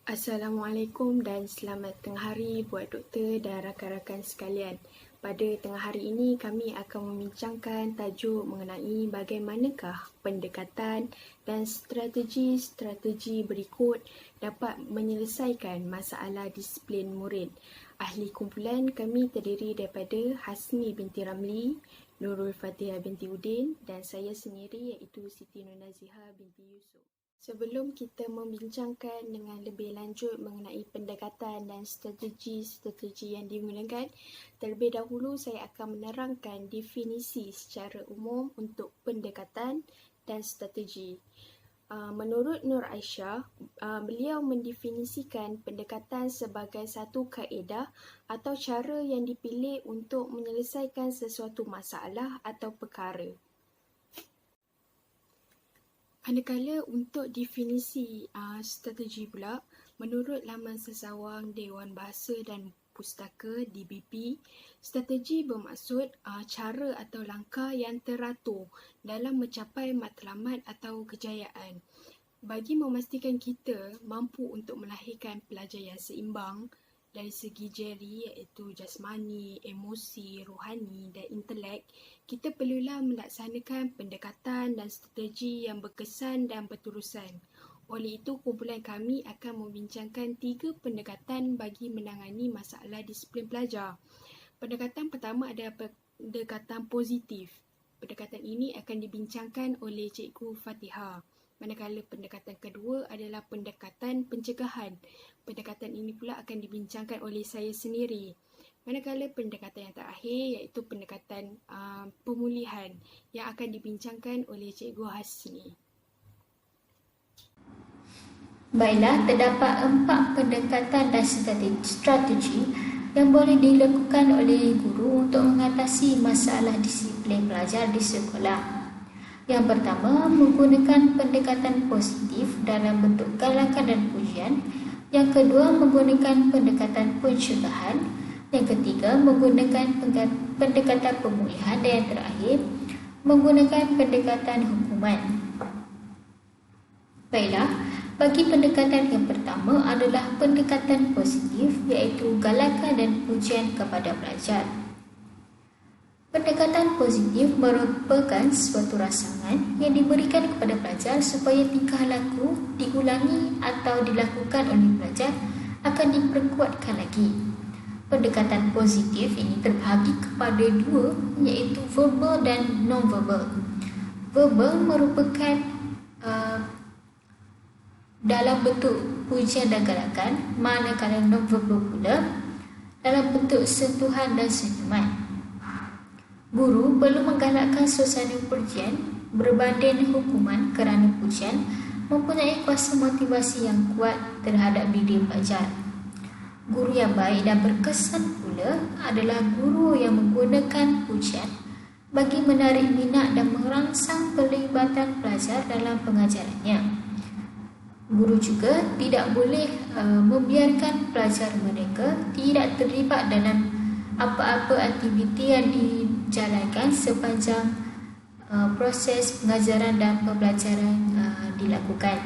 Assalamualaikum dan selamat tengah hari buat doktor dan rakan-rakan sekalian. Pada tengah hari ini kami akan membincangkan tajuk mengenai bagaimanakah pendekatan dan strategi-strategi berikut dapat menyelesaikan masalah disiplin murid. Ahli kumpulan kami terdiri daripada Hasmi binti Ramli, Nurul Fatihah binti Udin dan saya sendiri iaitu Siti Nurnaziha binti Yusuf. Sebelum kita membincangkan dengan lebih lanjut mengenai pendekatan dan strategi-strategi yang digunakan, terlebih dahulu saya akan menerangkan definisi secara umum untuk pendekatan dan strategi. Menurut Nur Aisyah, beliau mendefinisikan pendekatan sebagai satu kaedah atau cara yang dipilih untuk menyelesaikan sesuatu masalah atau perkara. Manakala untuk definisi strategi pula, menurut laman sesawang Dewan Bahasa dan Pustaka DBP, strategi bermaksud cara atau langkah yang teratur dalam mencapai matlamat atau kejayaan. Bagi memastikan kita mampu untuk melahirkan pelajar yang seimbang dari segi jeri iaitu jasmani, emosi, rohani dan intelek, kita perlulah melaksanakan pendekatan dan strategi yang berkesan dan berterusan. Oleh itu, kumpulan kami akan membincangkan 3 pendekatan bagi menangani masalah disiplin pelajar. Pendekatan pertama adalah pendekatan positif. Pendekatan ini akan dibincangkan oleh Cikgu Fatihah. Manakala pendekatan kedua adalah pendekatan pencegahan. Pendekatan ini pula akan dibincangkan oleh saya sendiri. Manakala pendekatan yang terakhir iaitu pendekatan pemulihan yang akan dibincangkan oleh Cikgu Hasni. Baiklah, terdapat 4 pendekatan dan strategi yang boleh dilakukan oleh guru untuk mengatasi masalah disiplin pelajar di sekolah. Yang pertama, menggunakan pendekatan positif dalam bentuk galakan dan pujian. Yang kedua, menggunakan pendekatan pencegahan. Yang ketiga, menggunakan pendekatan pemulihan. Dan yang terakhir, menggunakan pendekatan hukuman. Baiklah, bagi pendekatan yang pertama adalah pendekatan positif, iaitu galakan dan pujian kepada pelajar. Pendekatan positif merupakan suatu rangsangan yang diberikan kepada pelajar supaya tingkah laku diulangi atau dilakukan oleh pelajar akan diperkuatkan lagi. Pendekatan positif ini terbahagi kepada 2, iaitu verbal dan non-verbal. Verbal merupakan dalam bentuk pujian dan galakan, manakala non-verbal pula dalam bentuk sentuhan dan senyuman. Guru perlu menggalakkan suasana pujian berbanding hukuman kerana pujian mempunyai kuasa motivasi yang kuat terhadap diri pelajar. Guru yang baik dan berkesan pula adalah guru yang menggunakan pujian bagi menarik minat dan merangsang pelibatan pelajar dalam pengajarannya. Guru juga tidak boleh membiarkan pelajar mereka tidak terlibat dalam apa-apa aktiviti yang dijalankan sepanjang proses pengajaran dan pembelajaran dilakukan.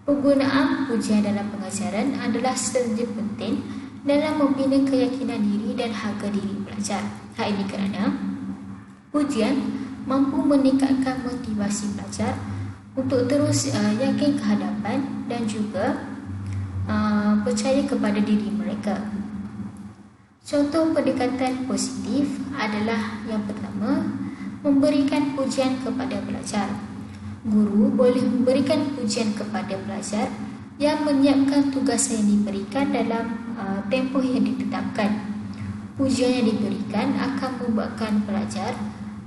Penggunaan pujian dalam pengajaran adalah strategi penting dalam membina keyakinan diri dan harga diri pelajar. Hal ini kerana pujian mampu meningkatkan motivasi pelajar untuk terus yakin kehadapan dan juga percaya kepada diri mereka. Contoh pendekatan positif adalah yang pertama, memberikan pujian kepada pelajar. Guru boleh memberikan pujian kepada pelajar yang menyiapkan tugas yang diberikan dalam tempoh yang ditetapkan. Pujian yang diberikan akan membuatkan pelajar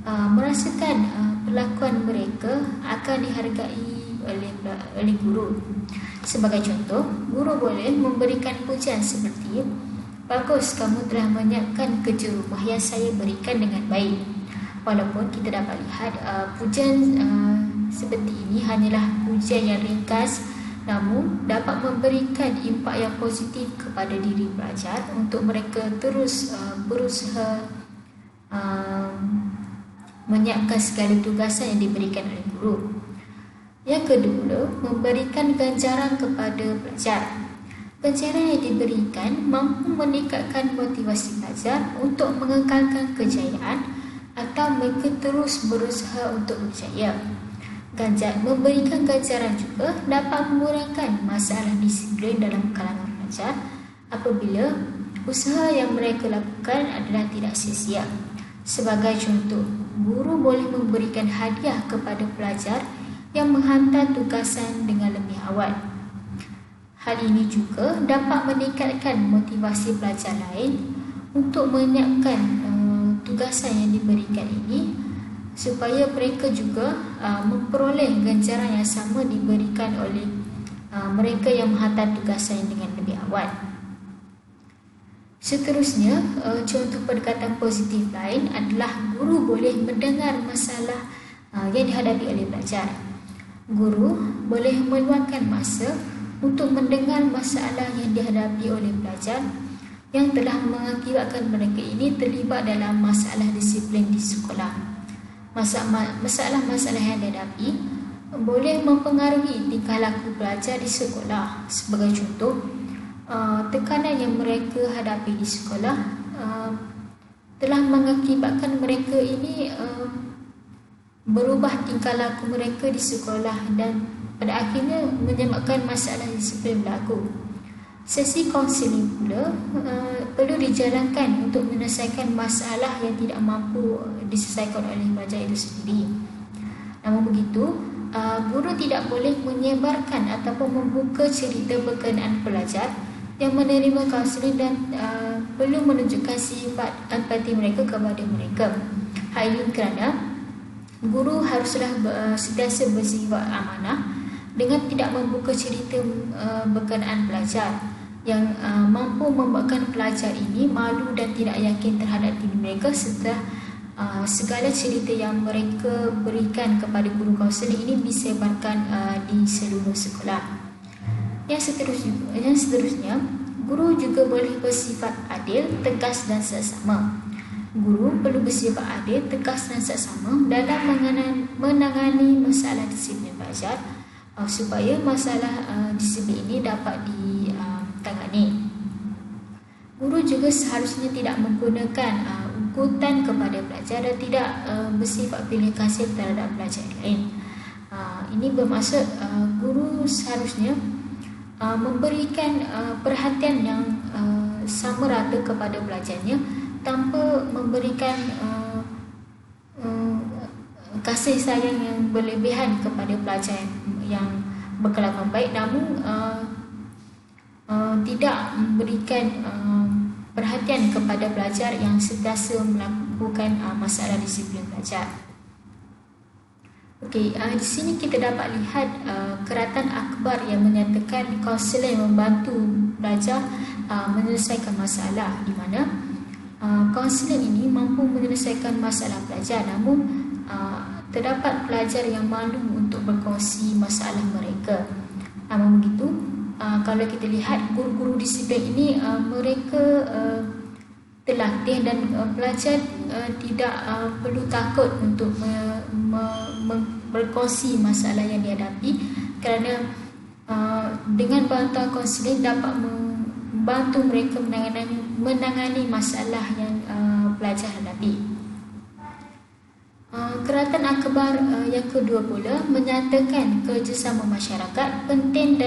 merasakan perlakuan mereka akan dihargai oleh guru. Sebagai contoh, guru boleh memberikan pujian seperti, "Bagus, kamu telah menyiapkan kerja rumah yang saya berikan dengan baik." Walaupun kita dapat lihat pujian seperti ini hanyalah pujian yang ringkas, namun dapat memberikan impak yang positif kepada diri pelajar untuk mereka terus berusaha menyiapkan segala tugasan yang diberikan oleh guru. Yang kedua, memberikan ganjaran kepada pelajar. Pengajaran yang diberikan mampu meningkatkan motivasi pelajar untuk mengekalkan kejayaan atau mereka terus berusaha untuk berjaya. Memberikan ganjaran juga dapat mengurangkan masalah disiplin dalam kalangan pelajar apabila usaha yang mereka lakukan adalah tidak sia-sia. Sebagai contoh, guru boleh memberikan hadiah kepada pelajar yang menghantar tugasan dengan lebih awal. Hal ini juga dapat meningkatkan motivasi pelajar lain untuk menyiapkan tugasan yang diberikan ini supaya mereka juga memperoleh ganjaran yang sama diberikan oleh mereka yang menghantar tugasan dengan lebih awal. Seterusnya, contoh pendekatan positif lain adalah guru boleh mendengar masalah yang dihadapi oleh pelajar. Guru boleh meluangkan masa untuk mendengar masalah yang dihadapi oleh pelajar yang telah mengakibatkan mereka ini terlibat dalam masalah disiplin di sekolah. Masalah-masalah yang dihadapi boleh mempengaruhi tingkah laku pelajar di sekolah. Sebagai contoh, tekanan yang mereka hadapi di sekolah telah mengakibatkan mereka ini berubah tingkah laku mereka di sekolah dan pada akhirnya menyebabkan masalah disiplin berlaku. Sesi kaunseling pula perlu dijalankan untuk menyelesaikan masalah yang tidak mampu diselesaikan oleh pelajar itu sendiri. Namun begitu, guru tidak boleh menyebarkan ataupun membuka cerita berkenaan pelajar yang menerima kaunseling dan perlu menunjukkan sifat empati mereka kepada mereka. Hal ini kerana guru haruslah sentiasa bersifat amanah dengan tidak membuka cerita berkenaan pelajar yang mampu membuatkan pelajar ini malu dan tidak yakin terhadap diri mereka setelah segala cerita yang mereka berikan kepada guru kaunseling ini disebarkan di seluruh sekolah. Yang seterusnya, guru juga boleh bersifat adil, tegas dan seksama. Guru perlu bersifat adil, tegas dan seksama dalam menangani masalah disiplin pelajar supaya masalah disiplin ini dapat ditangani. Guru juga seharusnya tidak menggunakan ugutan kepada pelajar dan tidak bersifat pilih kasih terhadap pelajar lain. Ini bermaksud guru seharusnya memberikan perhatian yang sama rata kepada pelajarnya tanpa memberikan kasih sayang yang berlebihan kepada pelajar yang berkelakuan baik, namun tidak memberikan perhatian kepada pelajar yang sentiasa melakukan masalah disiplin pelajar. Okey, di sini kita dapat lihat keratan akhbar yang menyatakan kaunselor yang membantu pelajar menyelesaikan masalah, di mana kaunselor ini mampu menyelesaikan masalah pelajar, namun terdapat pelajar yang malu untuk berkongsi masalah mereka. Namun begitu, kalau kita lihat guru-guru disiplin ini mereka terlatih dan pelajar tidak perlu takut untuk berkongsi masalah yang dihadapi kerana dengan bantuan kaunseling dapat membantu mereka menangani masalah yang pelajar hadapi. Keratan akhbar yang kedua pula menyatakan kerjasama masyarakat penting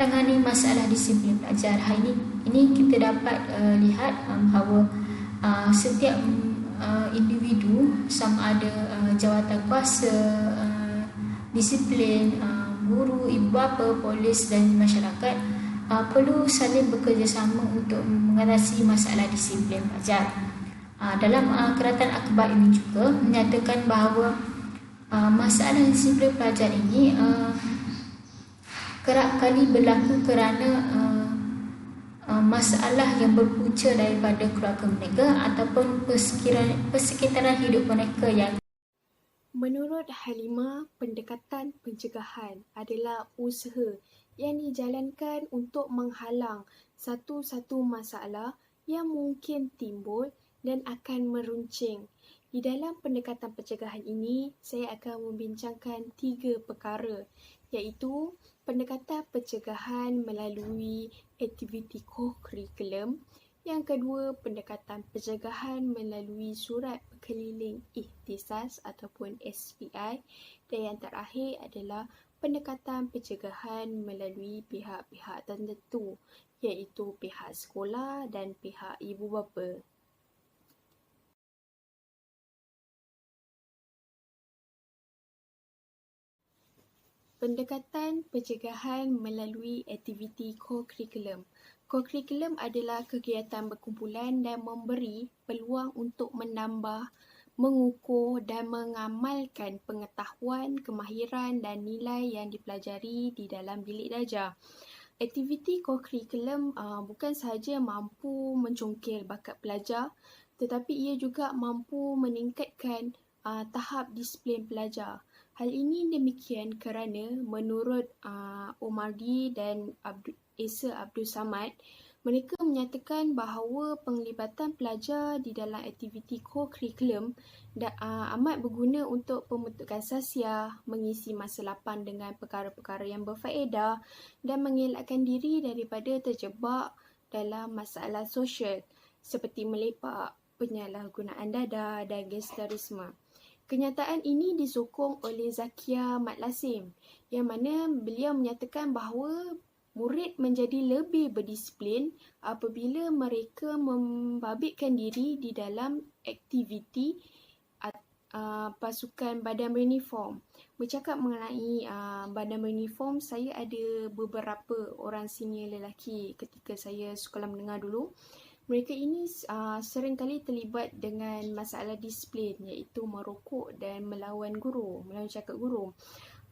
tangani masalah disiplin pelajar. Hari ini kita dapat lihat bahawa setiap individu, sama ada jawatan kuasa, disiplin, guru, ibu bapa, polis dan masyarakat perlu saling bekerjasama untuk mengatasi masalah disiplin pelajar. Dalam keratan akhbar ini juga menyatakan bahawa masalah disiplin pelajar ini kerap kali berlaku kerana masalah yang berpunca daripada keluarga mereka ataupun persekitaran hidup mereka yang. Menurut Halimah, pendekatan pencegahan adalah usaha yang dijalankan untuk menghalang satu-satu masalah yang mungkin timbul dan akan meruncing. Di dalam pendekatan pencegahan ini, saya akan membincangkan 3 perkara. iaitu pendekatan pencegahan melalui aktiviti co-curriculum. Yang kedua, pendekatan pencegahan melalui surat berkeliling ikhtisas ataupun SPI. Dan yang terakhir adalah pendekatan pencegahan melalui pihak-pihak tertentu, iaitu pihak sekolah dan pihak ibu bapa. Pendekatan pencegahan melalui aktiviti co-curriculum. Co-curriculum adalah kegiatan berkumpulan dan memberi peluang untuk menambah, mengukur dan mengamalkan pengetahuan, kemahiran dan nilai yang dipelajari di dalam bilik darjah. Aktiviti co-curriculum bukan sahaja mampu mencongkil bakat pelajar, tetapi ia juga mampu meningkatkan tahap disiplin pelajar. Hal ini demikian kerana menurut Omardi dan Esa Abdul Samad, mereka menyatakan bahawa penglibatan pelajar di dalam aktiviti co-curriculum amat berguna untuk pembentukan sasiah, mengisi masa lapang dengan perkara-perkara yang berfaedah dan mengelakkan diri daripada terjebak dalam masalah sosial seperti melepak, penyalahgunaan dadah dan gangsterisme. Kenyataan ini disokong oleh Zakia Mat Lasim, yang mana beliau menyatakan bahawa murid menjadi lebih berdisiplin apabila mereka membabitkan diri di dalam aktiviti pasukan badan beruniform. Bercakap mengenai badan beruniform, saya ada beberapa orang senior lelaki ketika saya sekolah menengah dulu. Mereka ini seringkali terlibat dengan masalah disiplin, iaitu merokok dan melawan cakap guru.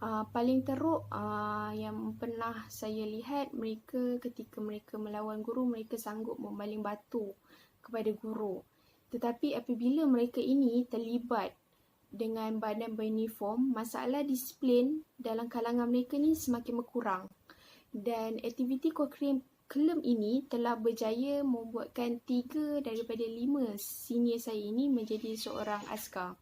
Paling teruk yang pernah saya lihat, mereka ketika mereka melawan guru, mereka sanggup membaling batu kepada guru. Tetapi apabila mereka ini terlibat dengan badan beruniform, masalah disiplin dalam kalangan mereka ni semakin berkurang. Dan aktiviti co-curriculum ini telah berjaya membuatkan 3 daripada 5 senior saya ini menjadi seorang askar.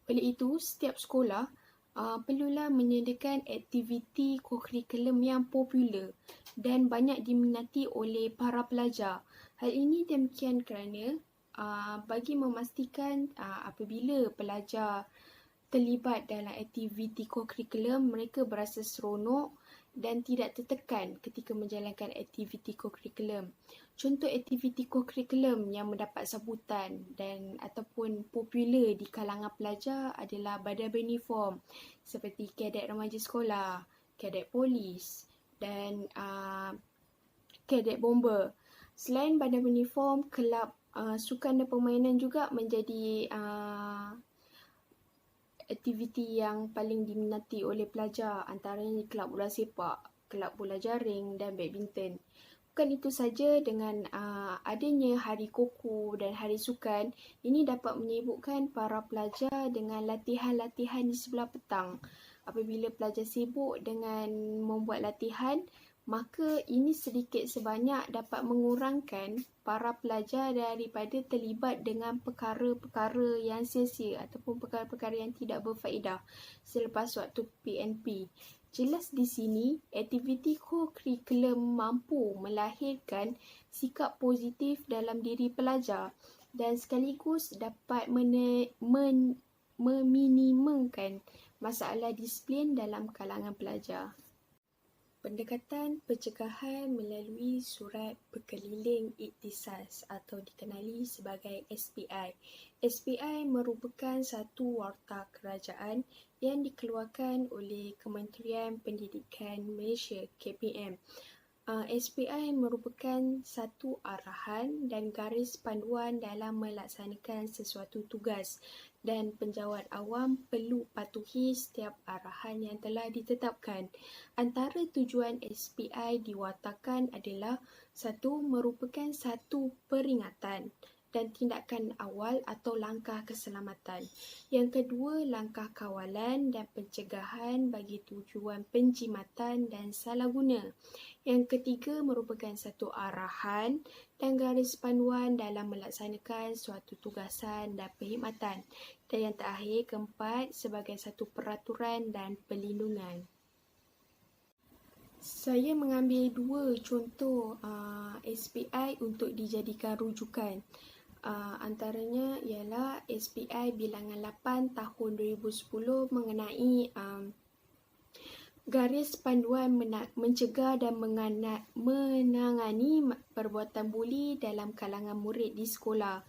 Oleh itu, setiap sekolah perlulah menyediakan aktiviti co-curriculum yang popular dan banyak diminati oleh para pelajar. Hal ini demikian kerana bagi memastikan apabila pelajar terlibat dalam aktiviti co-curriculum, mereka berasa seronok dan tidak tertekan ketika menjalankan aktiviti co-curriculum. Contoh aktiviti co-curriculum yang mendapat sambutan dan ataupun popular di kalangan pelajar adalah badan beruniform seperti kadet remaja sekolah, kadet polis dan kadet bomber. Selain badan beruniform, kelab sukan dan permainan juga menjadi aktiviti yang paling diminati oleh pelajar, antaranya kelab bola sepak, kelab bola jaring dan badminton. Bukan itu saja, dengan adanya hari koko dan hari sukan, ini dapat menyibukkan para pelajar dengan latihan-latihan di sebelah petang. Apabila pelajar sibuk dengan membuat latihan, maka ini sedikit sebanyak dapat mengurangkan para pelajar daripada terlibat dengan perkara-perkara yang sia-sia ataupun perkara-perkara yang tidak berfaedah selepas waktu PNP. Jelas di sini, aktiviti co-curriculum mampu melahirkan sikap positif dalam diri pelajar dan sekaligus dapat meminimumkan masalah disiplin dalam kalangan pelajar. Pendekatan pencegahan melalui surat berkeliling ikhtisas atau dikenali sebagai SPI. SPI merupakan satu warta kerajaan yang dikeluarkan oleh Kementerian Pendidikan Malaysia (KPM). SPI merupakan satu arahan dan garis panduan dalam melaksanakan sesuatu tugas, dan penjawat awam perlu patuhi setiap arahan yang telah ditetapkan. Antara tujuan SPI diwatakan adalah: 1. Merupakan satu peringatan dan tindakan awal atau langkah keselamatan. Yang kedua, langkah kawalan dan pencegahan bagi tujuan penjimatan dan salah guna. Yang ketiga, merupakan satu arahan dan garis panduan dalam melaksanakan suatu tugasan dan perkhidmatan. Dan yang terakhir, keempat, sebagai satu peraturan dan perlindungan. Saya mengambil dua contoh SPI untuk dijadikan rujukan. Antaranya ialah SPI bilangan 8 tahun 2010 mengenai garis panduan mencegah dan menangani perbuatan buli dalam kalangan murid di sekolah.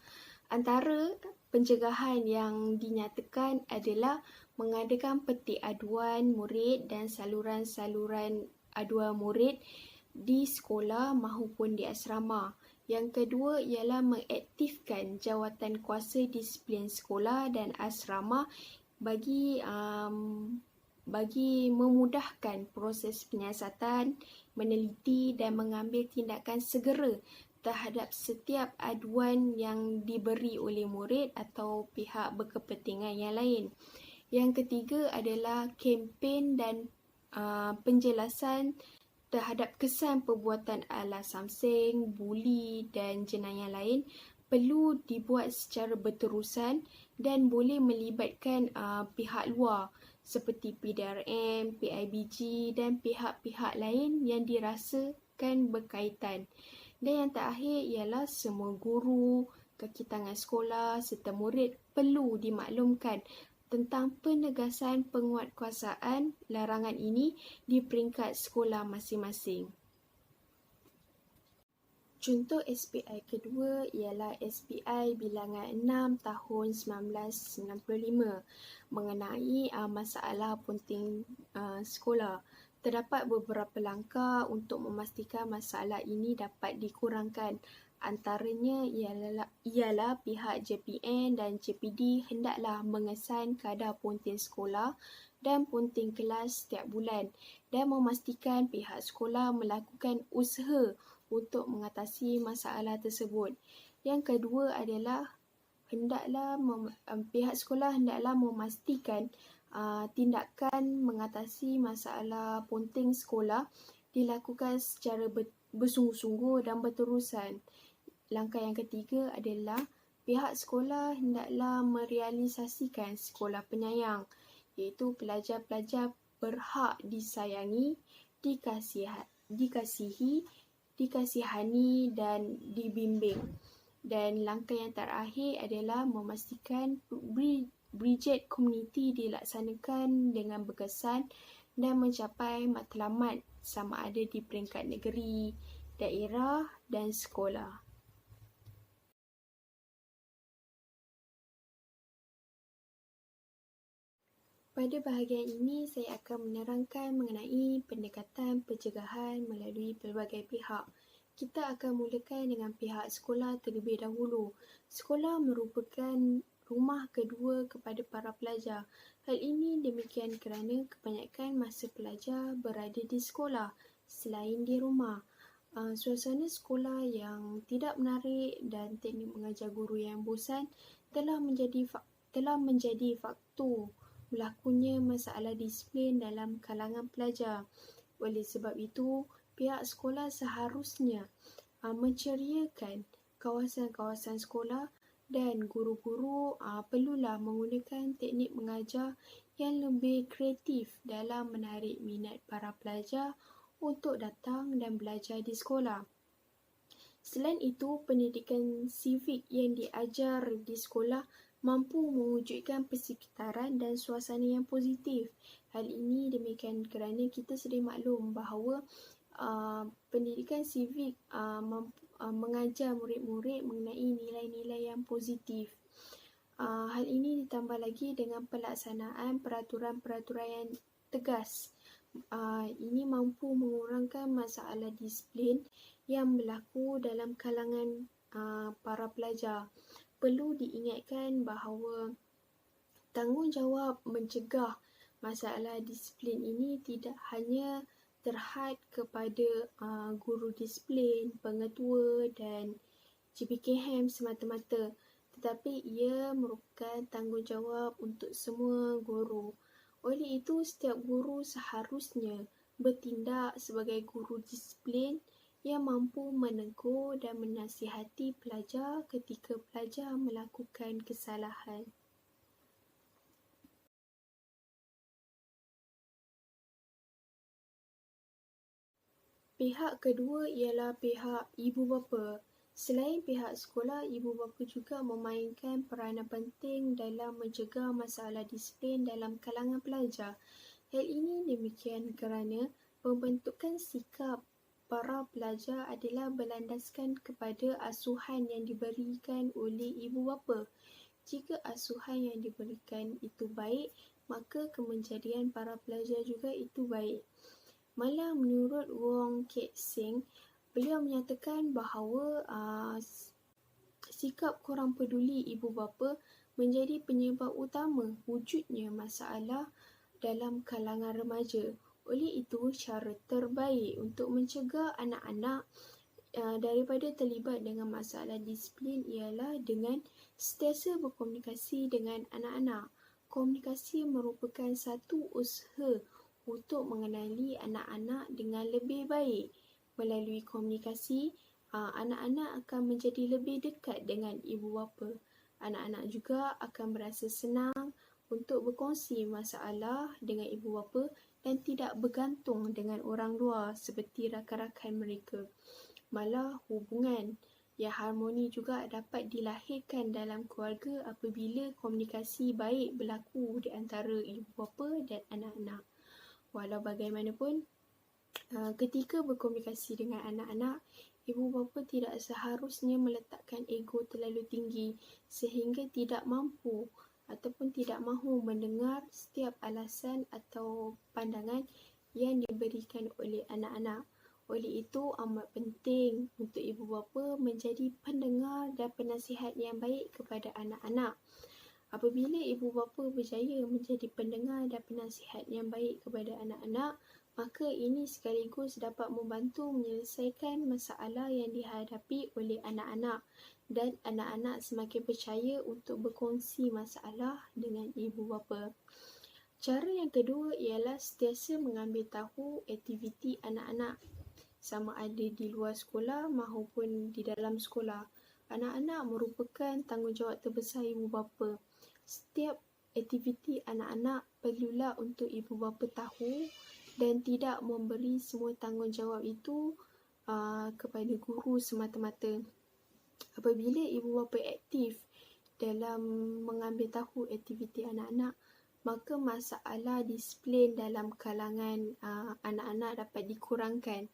Antara pencegahan yang dinyatakan adalah mengadakan petik aduan murid dan saluran-saluran aduan murid di sekolah maupun di asrama. Yang kedua ialah mengaktifkan jawatan kuasa disiplin sekolah dan asrama bagi memudahkan proses penyiasatan, meneliti dan mengambil tindakan segera terhadap setiap aduan yang diberi oleh murid atau pihak berkepentingan yang lain. Yang ketiga adalah kempen dan penjelasan terhadap kesan perbuatan ala samseng, buli dan jenayah lain perlu dibuat secara berterusan dan boleh melibatkan pihak luar seperti PDRM, PIBG dan pihak-pihak lain yang dirasakan berkaitan. Dan yang terakhir ialah semua guru, kaki tangan sekolah serta murid perlu dimaklumkan tentang penegasan penguatkuasaan larangan ini di peringkat sekolah masing-masing. Contoh SPI kedua ialah SPI bilangan 6 tahun 1995 mengenai masalah punting sekolah. Terdapat beberapa langkah untuk memastikan masalah ini dapat dikurangkan. Antaranya ialah pihak JPN dan JPD hendaklah mengesan kadar punting sekolah dan punting kelas setiap bulan dan memastikan pihak sekolah melakukan usaha untuk mengatasi masalah tersebut. Yang kedua adalah pihak sekolah hendaklah memastikan tindakan mengatasi masalah punting sekolah dilakukan secara bersungguh-sungguh dan berterusan. Langkah yang ketiga adalah pihak sekolah hendaklah merealisasikan sekolah penyayang, iaitu pelajar-pelajar berhak disayangi, dikasihani dan dibimbing. Dan langkah yang terakhir adalah memastikan Bridget Community dilaksanakan dengan berkesan dan mencapai matlamat sama ada di peringkat negeri, daerah dan sekolah. Pada bahagian ini, saya akan menerangkan mengenai pendekatan pencegahan melalui pelbagai pihak. Kita akan mulakan dengan pihak sekolah terlebih dahulu. Sekolah merupakan rumah kedua kepada para pelajar. Hal ini demikian kerana kebanyakan masa pelajar berada di sekolah selain di rumah. Suasana sekolah yang tidak menarik dan teknik mengajar guru yang bosan telah menjadi faktor berlakunya masalah disiplin dalam kalangan pelajar. Oleh sebab itu, pihak sekolah seharusnya menceriakan kawasan-kawasan sekolah dan guru-guru perlulah menggunakan teknik mengajar yang lebih kreatif dalam menarik minat para pelajar untuk datang dan belajar di sekolah. Selain itu, pendidikan civic yang diajar di sekolah mampu mewujudkan persekitaran dan suasana yang positif. Hal ini demikian kerana kita sedia maklum bahawa pendidikan civic mengajar murid-murid mengenai nilai-nilai yang positif. Hal ini ditambah lagi dengan pelaksanaan peraturan-peraturan yang tegas. Ini mampu mengurangkan masalah disiplin yang berlaku dalam kalangan para pelajar. Perlu diingatkan bahawa tanggungjawab mencegah masalah disiplin ini tidak hanya terhad kepada guru disiplin, pengetua dan JPKM semata-mata, tetapi ia merupakan tanggungjawab untuk semua guru. Oleh itu, setiap guru seharusnya bertindak sebagai guru disiplin yang mampu menegur dan menasihati pelajar ketika pelajar melakukan kesalahan. Pihak kedua ialah pihak ibu bapa. Selain pihak sekolah, ibu bapa juga memainkan peranan penting dalam mencegah masalah disiplin dalam kalangan pelajar. Hal ini demikian kerana pembentukan sikap para pelajar adalah berlandaskan kepada asuhan yang diberikan oleh ibu bapa. Jika asuhan yang diberikan itu baik, maka kemenjadian para pelajar juga itu baik. Malah menurut Wong Kek Seng, beliau menyatakan bahawa sikap kurang peduli ibu bapa menjadi penyebab utama wujudnya masalah dalam kalangan remaja. Oleh itu, cara terbaik untuk mencegah anak-anak daripada terlibat dengan masalah disiplin ialah dengan sentiasa berkomunikasi dengan anak-anak. Komunikasi merupakan satu usaha untuk mengenali anak-anak dengan lebih baik. Melalui komunikasi, anak-anak akan menjadi lebih dekat dengan ibu bapa. Anak-anak juga akan berasa senang untuk berkongsi masalah dengan ibu bapa dan tidak bergantung dengan orang luar seperti rakan-rakan mereka. Malah hubungan yang harmoni juga dapat dilahirkan dalam keluarga apabila komunikasi baik berlaku di antara ibu bapa dan anak-anak. Walau bagaimanapun, ketika berkomunikasi dengan anak-anak, ibu bapa tidak seharusnya meletakkan ego terlalu tinggi sehingga tidak mampu ataupun tidak mahu mendengar setiap alasan atau pandangan yang diberikan oleh anak-anak. Oleh itu, amat penting untuk ibu bapa menjadi pendengar dan penasihat yang baik kepada anak-anak. Apabila ibu bapa berjaya menjadi pendengar dan penasihat yang baik kepada anak-anak, maka ini sekaligus dapat membantu menyelesaikan masalah yang dihadapi oleh anak-anak dan anak-anak semakin percaya untuk berkongsi masalah dengan ibu bapa. Cara yang kedua ialah sentiasa mengambil tahu aktiviti anak-anak sama ada di luar sekolah maupun di dalam sekolah. Anak-anak merupakan tanggungjawab terbesar ibu bapa. Setiap aktiviti anak-anak perlulah untuk ibu bapa tahu dan tidak memberi semua tanggungjawab itu kepada guru semata-mata. Apabila ibu bapa aktif dalam mengambil tahu aktiviti anak-anak, maka masalah disiplin dalam kalangan anak-anak dapat dikurangkan.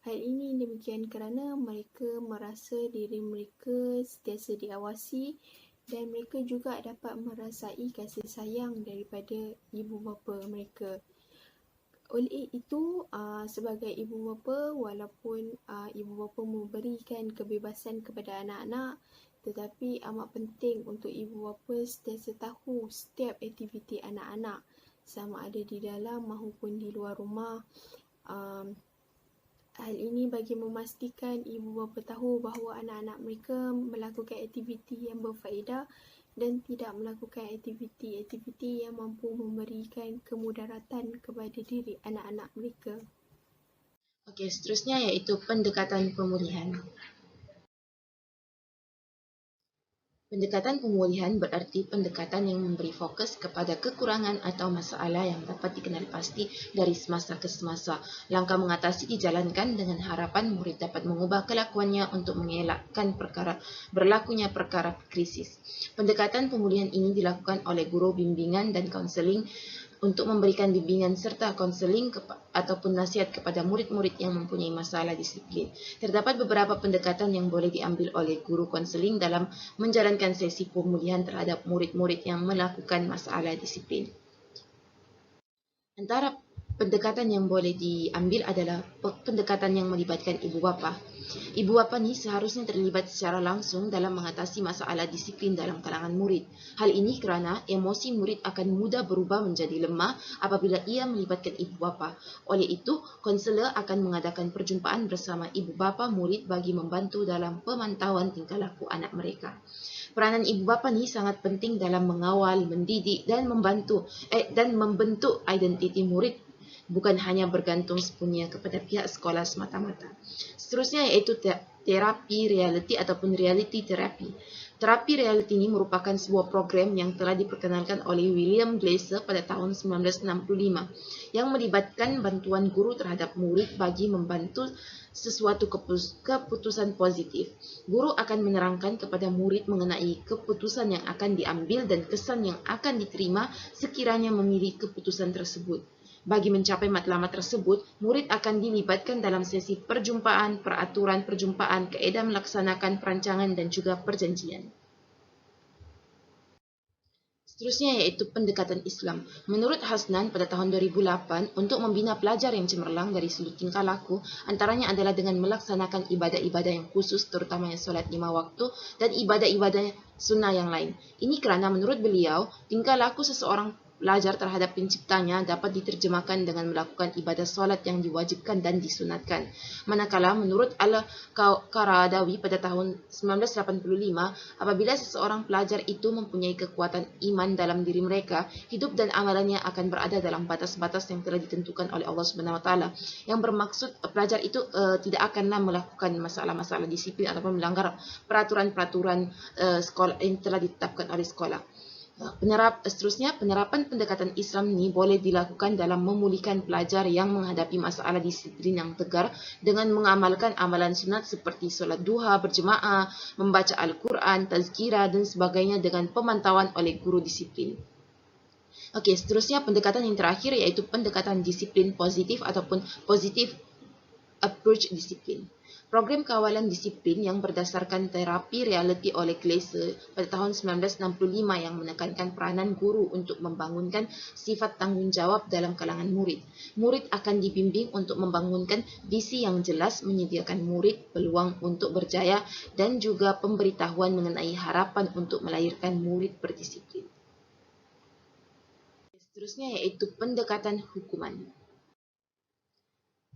Hal ini demikian kerana mereka merasa diri mereka sentiasa diawasi dan mereka juga dapat merasai kasih sayang daripada ibu bapa mereka. Oleh itu, sebagai ibu bapa, walaupun ibu bapa memberikan kebebasan kepada anak-anak, tetapi amat penting untuk ibu bapa sentiasa tahu setiap aktiviti anak-anak sama ada di dalam maupun di luar rumah. Hal ini bagi memastikan ibu bapa tahu bahawa anak-anak mereka melakukan aktiviti yang berfaedah dan tidak melakukan aktiviti-aktiviti yang mampu memberikan kemudaratan kepada diri anak-anak mereka. Okey, seterusnya iaitu pendekatan pemulihan. Pendekatan pemulihan berarti pendekatan yang memberi fokus kepada kekurangan atau masalah yang dapat dikenali pasti dari semasa ke semasa. Langkah mengatasi dijalankan dengan harapan murid dapat mengubah kelakuannya untuk mengelakkan berlakunya perkara krisis. Pendekatan pemulihan ini dilakukan oleh guru bimbingan dan kaunseling untuk memberikan bimbingan serta konseling ataupun nasihat kepada murid-murid yang mempunyai masalah disiplin. Terdapat beberapa pendekatan yang boleh diambil oleh guru konseling dalam menjalankan sesi pemulihan terhadap murid-murid yang melakukan masalah disiplin. Antara pendekatan yang boleh diambil adalah pendekatan yang melibatkan ibu bapa. Ibu bapa ni seharusnya terlibat secara langsung dalam mengatasi masalah disiplin dalam kalangan murid. Hal ini kerana emosi murid akan mudah berubah menjadi lemah apabila ia melibatkan ibu bapa. Oleh itu, konselor akan mengadakan perjumpaan bersama ibu bapa murid bagi membantu dalam pemantauan tingkah laku anak mereka. Peranan ibu bapa ni sangat penting dalam mengawal, mendidik dan membentuk identiti murid, bukan hanya bergantung sepenuhnya kepada pihak sekolah semata-mata. Seterusnya iaitu terapi realiti ataupun reality therapy. Terapi realiti ini merupakan sebuah program yang telah diperkenalkan oleh William Glasser pada tahun 1965 yang melibatkan bantuan guru terhadap murid bagi membantu sesuatu keputusan positif. Guru akan menerangkan kepada murid mengenai keputusan yang akan diambil dan kesan yang akan diterima sekiranya memilih keputusan tersebut. Bagi mencapai matlamat tersebut, murid akan dilibatkan dalam sesi perjumpaan, peraturan perjumpaan, kaedah melaksanakan perancangan dan juga perjanjian. Seterusnya yaitu pendekatan Islam. Menurut Hasnan pada tahun 2008, untuk membina pelajar yang cemerlang dari sudut tingkah laku, antaranya adalah dengan melaksanakan ibadah-ibadah yang khusus, terutamanya solat 5 waktu dan ibadah-ibadah sunnah yang lain. Ini kerana menurut beliau, tingkah laku seseorang pelajar terhadap penciptanya dapat diterjemahkan dengan melakukan ibadah solat yang diwajibkan dan disunatkan. Manakala menurut Al-Qaradawi pada tahun 1985, apabila seseorang pelajar itu mempunyai kekuatan iman dalam diri mereka, hidup dan amalannya akan berada dalam batas-batas yang telah ditentukan oleh Allah SWT, yang bermaksud pelajar itu tidak akanlah melakukan masalah-masalah disiplin ataupun melanggar peraturan-peraturan sekolah yang telah ditetapkan oleh sekolah. Seterusnya, penerapan pendekatan Islam ini boleh dilakukan dalam memulihkan pelajar yang menghadapi masalah disiplin yang tegar dengan mengamalkan amalan sunat seperti solat duha berjemaah, membaca Al-Quran, tazkirah dan sebagainya dengan pemantauan oleh guru disiplin. Okey, seterusnya pendekatan yang terakhir iaitu pendekatan disiplin positif ataupun positive approach disiplin. Program kawalan disiplin yang berdasarkan terapi realiti oleh Glasser pada tahun 1965 yang menekankan peranan guru untuk membangunkan sifat tanggungjawab dalam kalangan murid. Murid akan dibimbing untuk membangunkan visi yang jelas, menyediakan murid peluang untuk berjaya dan juga pemberitahuan mengenai harapan untuk melahirkan murid berdisiplin. Seterusnya iaitu pendekatan hukuman.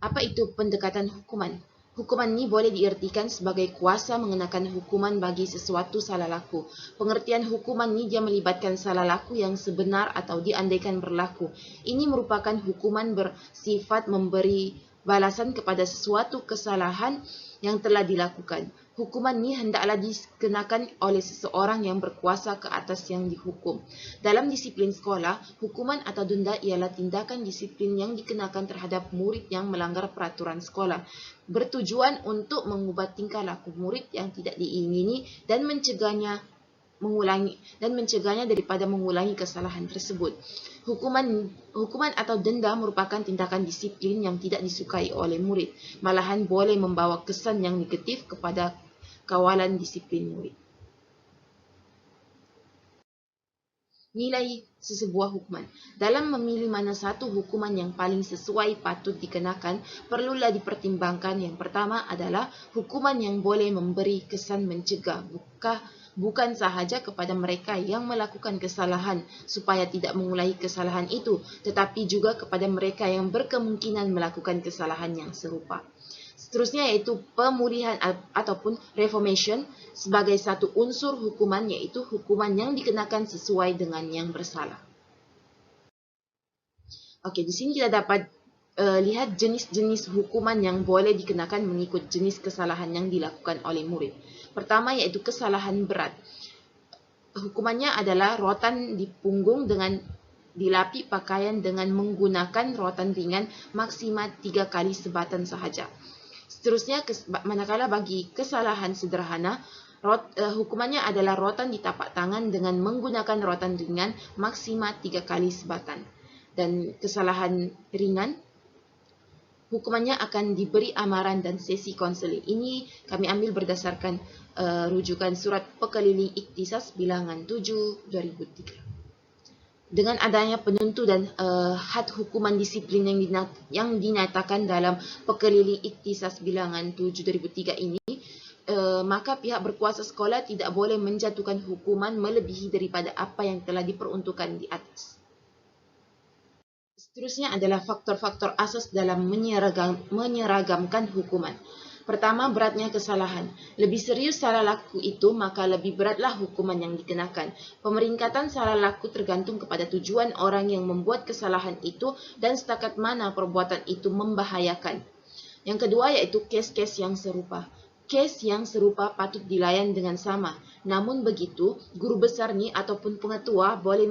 Apa itu pendekatan hukuman? Hukuman ini boleh diertikan sebagai kuasa mengenakan hukuman bagi sesuatu salah laku. Pengertian hukuman ini dia melibatkan salah laku yang sebenar atau diandaikan berlaku. Ini merupakan hukuman bersifat memberi balasan kepada sesuatu kesalahan yang telah dilakukan. Hukuman ini hendaklah dikenakan oleh seseorang yang berkuasa ke atas yang dihukum. Dalam disiplin sekolah, hukuman atau denda ialah tindakan disiplin yang dikenakan terhadap murid yang melanggar peraturan sekolah, bertujuan untuk mengubah tingkah laku murid yang tidak diingini dan mencegahnya daripada mengulangi kesalahan tersebut. Hukuman atau denda merupakan tindakan disiplin yang tidak disukai oleh murid, malahan boleh membawa kesan yang negatif kepada kawalan disiplin murid. Nilai sesebuah hukuman. Dalam memilih mana satu hukuman yang paling sesuai patut dikenakan, perlulah dipertimbangkan. Yang pertama adalah hukuman yang boleh memberi kesan mencegah, bukan sahaja kepada mereka yang melakukan kesalahan supaya tidak mengulangi kesalahan itu, tetapi juga kepada mereka yang berkemungkinan melakukan kesalahan yang serupa. Seterusnya yaitu pemulihan ataupun reformation sebagai satu unsur hukuman, yaitu hukuman yang dikenakan sesuai dengan yang bersalah. Okey, di sini kita dapat lihat jenis-jenis hukuman yang boleh dikenakan mengikut jenis kesalahan yang dilakukan oleh murid. Pertama yaitu kesalahan berat. Hukumannya adalah rotan di punggung dengan dilapik pakaian dengan menggunakan rotan ringan maksimal 3 kali sebatan sahaja. Seterusnya, manakala bagi kesalahan sederhana, hukumannya adalah rotan di tapak tangan dengan menggunakan rotan ringan maksimal 3 kali sebatan. Dan kesalahan ringan, hukumannya akan diberi amaran dan sesi konseling. Ini kami ambil berdasarkan rujukan surat Pekeliling Ikhtisas bilangan 7 2003. Dengan adanya penentu dan had hukuman disiplin yang dinyatakan dalam Pekeliling Ikhtisas bilangan 7 2003 ini, maka pihak berkuasa sekolah tidak boleh menjatuhkan hukuman melebihi daripada apa yang telah diperuntukkan di atas. Seterusnya adalah faktor-faktor asas dalam menyeragamkan hukuman. Pertama, beratnya kesalahan. Lebih serius salah laku itu, maka lebih beratlah hukuman yang dikenakan. Pemeringkatan salah laku tergantung kepada tujuan orang yang membuat kesalahan itu dan setakat mana perbuatan itu membahayakan. Yang kedua yaitu kes-kes yang serupa. kes yang serupa patut dilayan dengan sama. Namun begitu, guru besar ni ataupun pengetua boleh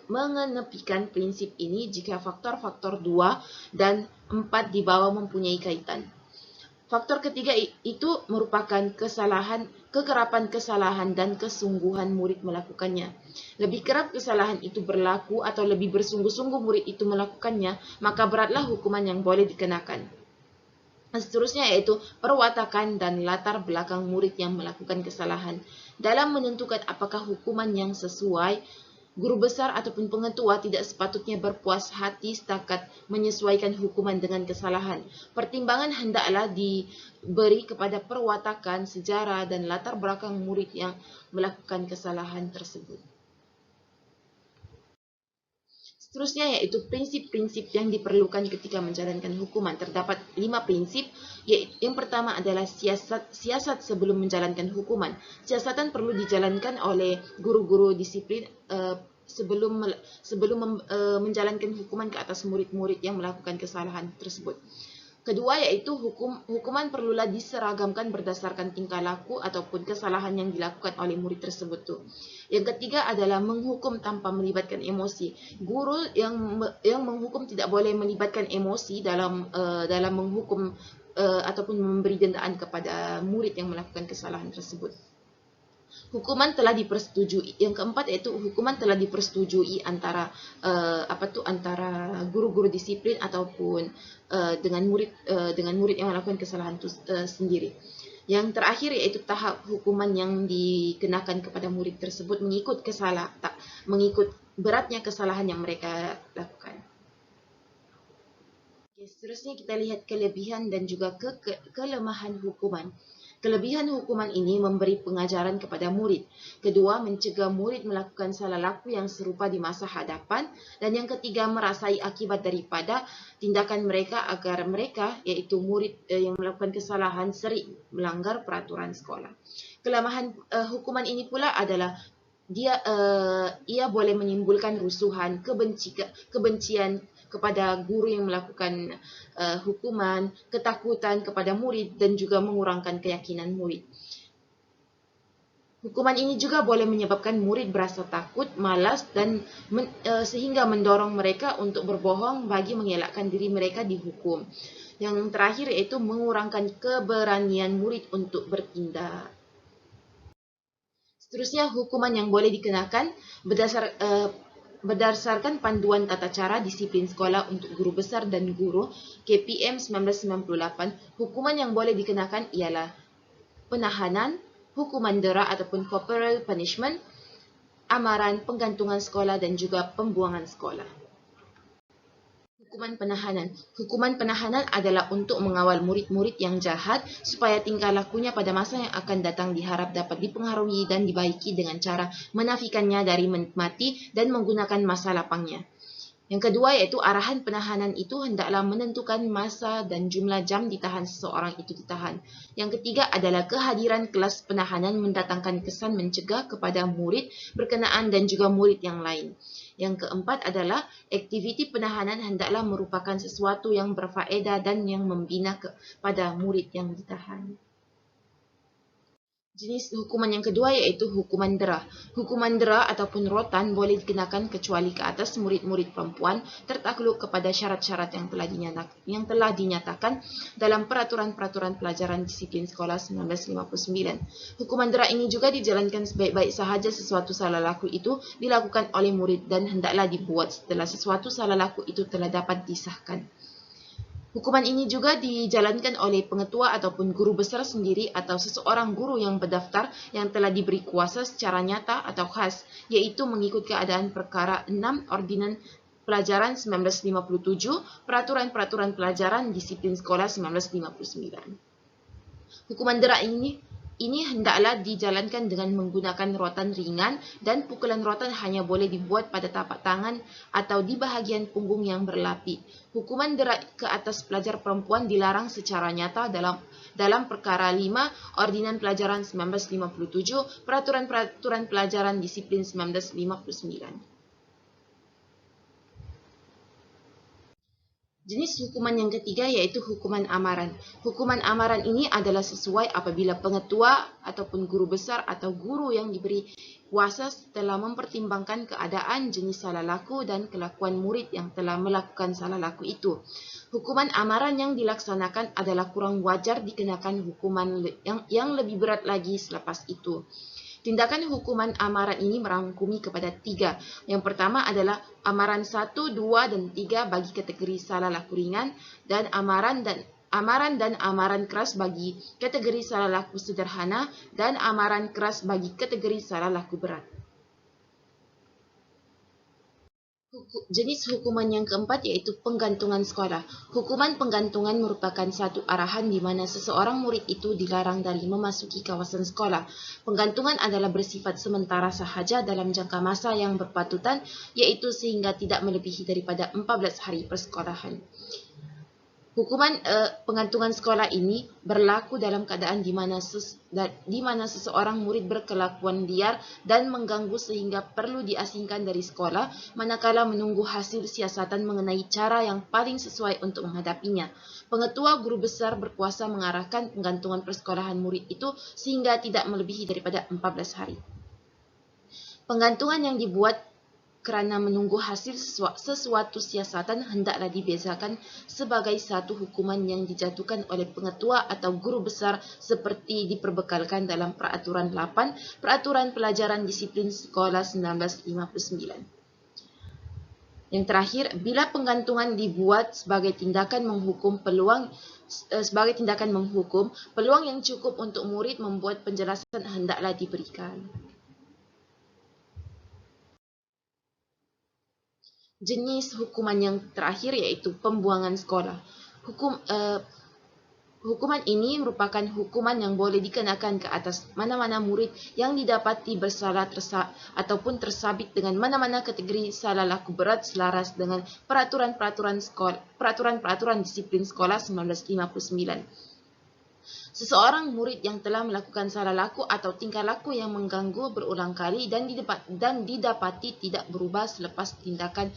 mengenepikan prinsip ini jika faktor-faktor 2 dan 4 di bawah mempunyai kaitan. Faktor ketiga itu merupakan kekerapan kesalahan dan kesungguhan murid melakukannya. Lebih kerap kesalahan itu berlaku atau lebih bersungguh-sungguh murid itu melakukannya, maka beratlah hukuman yang boleh dikenakan. Seterusnya yaitu perwatakan dan latar belakang murid yang melakukan kesalahan. Dalam menentukan apakah hukuman yang sesuai, guru besar ataupun pengetua tidak sepatutnya berpuas hati setakat menyesuaikan hukuman dengan kesalahan. Pertimbangan hendaklah diberi kepada perwatakan, sejarah dan latar belakang murid yang melakukan kesalahan tersebut. Seterusnya yaitu prinsip-prinsip yang diperlukan ketika menjalankan hukuman. Terdapat 5 prinsip. Yang pertama adalah siasat sebelum menjalankan hukuman. Siasatan perlu dijalankan oleh guru-guru disiplin sebelum menjalankan hukuman ke atas murid-murid yang melakukan kesalahan tersebut. Kedua yaitu hukuman perlulah diseragamkan berdasarkan tingkah laku ataupun kesalahan yang dilakukan oleh murid tersebut tu. Yang ketiga adalah menghukum tanpa melibatkan emosi. Guru yang menghukum tidak boleh melibatkan emosi dalam menghukum ataupun memberi dendaan kepada murid yang melakukan kesalahan tersebut. Hukuman telah dipersetujui. Yang keempat yaitu hukuman telah dipersetujui antara antara guru-guru disiplin ataupun dengan murid yang melakukan kesalahan itu sendiri. Yang terakhir yaitu tahap hukuman yang dikenakan kepada murid tersebut mengikut beratnya kesalahan yang mereka lakukan. Seterusnya kita lihat kelebihan dan juga kelemahan hukuman. Kelebihan hukuman ini memberi pengajaran kepada murid. Kedua, mencegah murid melakukan salah laku yang serupa di masa hadapan. Dan yang ketiga, merasai akibat daripada tindakan mereka agar mereka, iaitu murid yang melakukan kesalahan, sering melanggar peraturan sekolah. Kelemahan hukuman ini pula adalah ia boleh menimbulkan rusuhan, kebencian kepada guru yang melakukan hukuman, ketakutan kepada murid dan juga mengurangkan keyakinan murid. Hukuman ini juga boleh menyebabkan murid berasa takut, malas dan sehingga mendorong mereka untuk berbohong bagi mengelakkan diri mereka dihukum. Yang terakhir yaitu mengurangkan keberanian murid untuk bertindak. Seterusnya hukuman yang boleh dikenakan berdasarkan panduan tata cara disiplin sekolah untuk guru besar dan guru KPM 1998, hukuman yang boleh dikenakan ialah penahanan, hukuman dera ataupun corporal punishment, amaran, penggantungan sekolah dan juga pembuangan sekolah. Hukuman penahanan. Hukuman penahanan adalah untuk mengawal murid-murid yang jahat supaya tingkah lakunya pada masa yang akan datang diharap dapat dipengaruhi dan dibaiki dengan cara menafikannya dari menikmati dan menggunakan masa lapangnya. Yang kedua yaitu arahan penahanan itu hendaklah menentukan masa dan jumlah jam ditahan seseorang itu ditahan. Yang ketiga adalah kehadiran kelas penahanan mendatangkan kesan mencegah kepada murid berkenaan dan juga murid yang lain. Yang keempat adalah aktiviti penahanan hendaklah merupakan sesuatu yang berfaedah dan yang membina kepada murid yang ditahan. Jenis hukuman yang kedua yaitu hukuman dera. Hukuman dera ataupun rotan boleh dikenakan kecuali ke atas murid-murid perempuan tertakluk kepada syarat-syarat yang telah dinyatakan dalam peraturan-peraturan pelajaran disiplin sekolah 1959. Hukuman dera ini juga dijalankan sebaik-baik sahaja sesuatu salah laku itu dilakukan oleh murid dan hendaklah dibuat setelah sesuatu salah laku itu telah dapat disahkan. Hukuman ini juga dijalankan oleh pengetua ataupun guru besar sendiri atau seseorang guru yang berdaftar yang telah diberi kuasa secara nyata atau khas, iaitu mengikut keadaan perkara 6 Ordinan Pelajaran 1957, Peraturan-Peraturan Pelajaran Disiplin Sekolah 1959. Hukuman dera ini hendaklah dijalankan dengan menggunakan rotan ringan dan pukulan rotan hanya boleh dibuat pada tapak tangan atau di bahagian punggung yang berlapi. Hukuman dera ke atas pelajar perempuan dilarang secara nyata dalam perkara 5 Ordinan Pelajaran 1957, Peraturan-Peraturan Pelajaran Disiplin 1959. Jenis hukuman yang ketiga iaitu hukuman amaran. Hukuman amaran ini adalah sesuai apabila pengetua ataupun guru besar atau guru yang diberi kuasa telah mempertimbangkan keadaan, jenis salah laku dan kelakuan murid yang telah melakukan salah laku itu. Hukuman amaran yang dilaksanakan adalah kurang wajar dikenakan hukuman yang lebih berat lagi selepas itu. Tindakan hukuman amaran ini merangkumi kepada 3. Yang pertama adalah amaran 1, 2, dan 3 bagi kategori salah laku ringan dan amaran dan amaran keras bagi kategori salah laku sederhana dan amaran keras bagi kategori salah laku berat. Jenis hukuman yang keempat iaitu penggantungan sekolah. Hukuman penggantungan merupakan satu arahan di mana seseorang murid itu dilarang dari memasuki kawasan sekolah. Penggantungan adalah bersifat sementara sahaja dalam jangka masa yang berpatutan, iaitu sehingga tidak melebihi daripada 14 hari persekolahan. Hukuman penggantungan sekolah ini berlaku dalam keadaan di mana seseorang murid berkelakuan liar dan mengganggu sehingga perlu diasingkan dari sekolah manakala menunggu hasil siasatan mengenai cara yang paling sesuai untuk menghadapinya. Pengetua guru besar berkuasa mengarahkan penggantungan persekolahan murid itu sehingga tidak melebihi daripada 14 hari. Penggantungan yang dibuat kerana menunggu hasil sesuatu siasatan hendaklah dibezakan sebagai satu hukuman yang dijatuhkan oleh pengetua atau guru besar seperti diperbekalkan dalam Peraturan 8 Peraturan Pelajaran Disiplin Sekolah 1959. Yang terakhir, bila penggantungan dibuat sebagai tindakan menghukum, peluang yang cukup untuk murid membuat penjelasan hendaklah diberikan. Jenis hukuman yang terakhir iaitu pembuangan sekolah. Hukuman ini merupakan hukuman yang boleh dikenakan ke atas mana-mana murid yang didapati bersalah ataupun tersabit dengan mana-mana kategori salah laku berat selaras dengan Peraturan Disiplin Sekolah 1959. Seseorang murid yang telah melakukan salah laku atau tingkah laku yang mengganggu berulang kali dan didapati tidak berubah selepas tindakan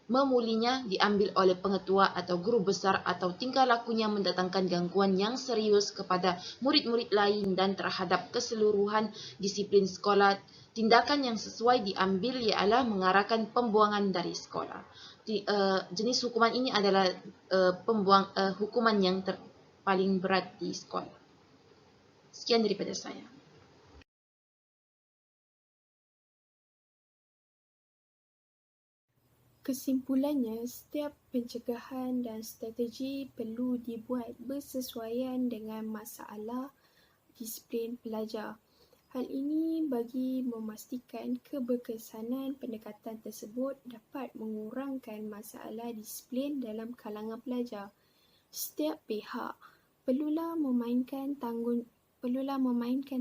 memulinya diambil oleh pengetua atau guru besar atau tingkah lakunya mendatangkan gangguan yang serius kepada murid-murid lain dan terhadap keseluruhan disiplin sekolah, tindakan yang sesuai diambil ialah mengarahkan pembuangan dari sekolah. Jenis hukuman ini adalah hukuman yang paling berat di sekolah. Sekian daripada saya. Kesimpulannya, setiap pencegahan dan strategi perlu dibuat bersesuaian dengan masalah disiplin pelajar. Hal ini bagi memastikan keberkesanan pendekatan tersebut dapat mengurangkan masalah disiplin dalam kalangan pelajar. Setiap pihak perlulah memainkan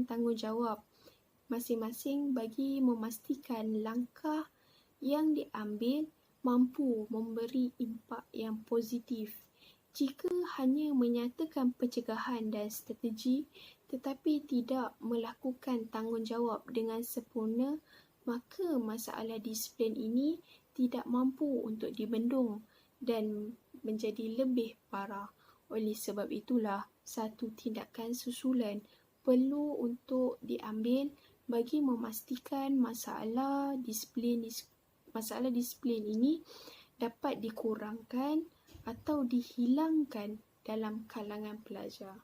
tanggungjawab masing-masing bagi memastikan langkah yang diambil mampu memberi impak yang positif. Jika hanya menyatakan pencegahan dan strategi tetapi tidak melakukan tanggungjawab dengan sempurna, maka masalah disiplin ini tidak mampu untuk dibendung dan menjadi lebih parah. Oleh sebab itulah, satu tindakan susulan perlu untuk diambil bagi memastikan masalah disiplin ini dapat dikurangkan atau dihilangkan dalam kalangan pelajar.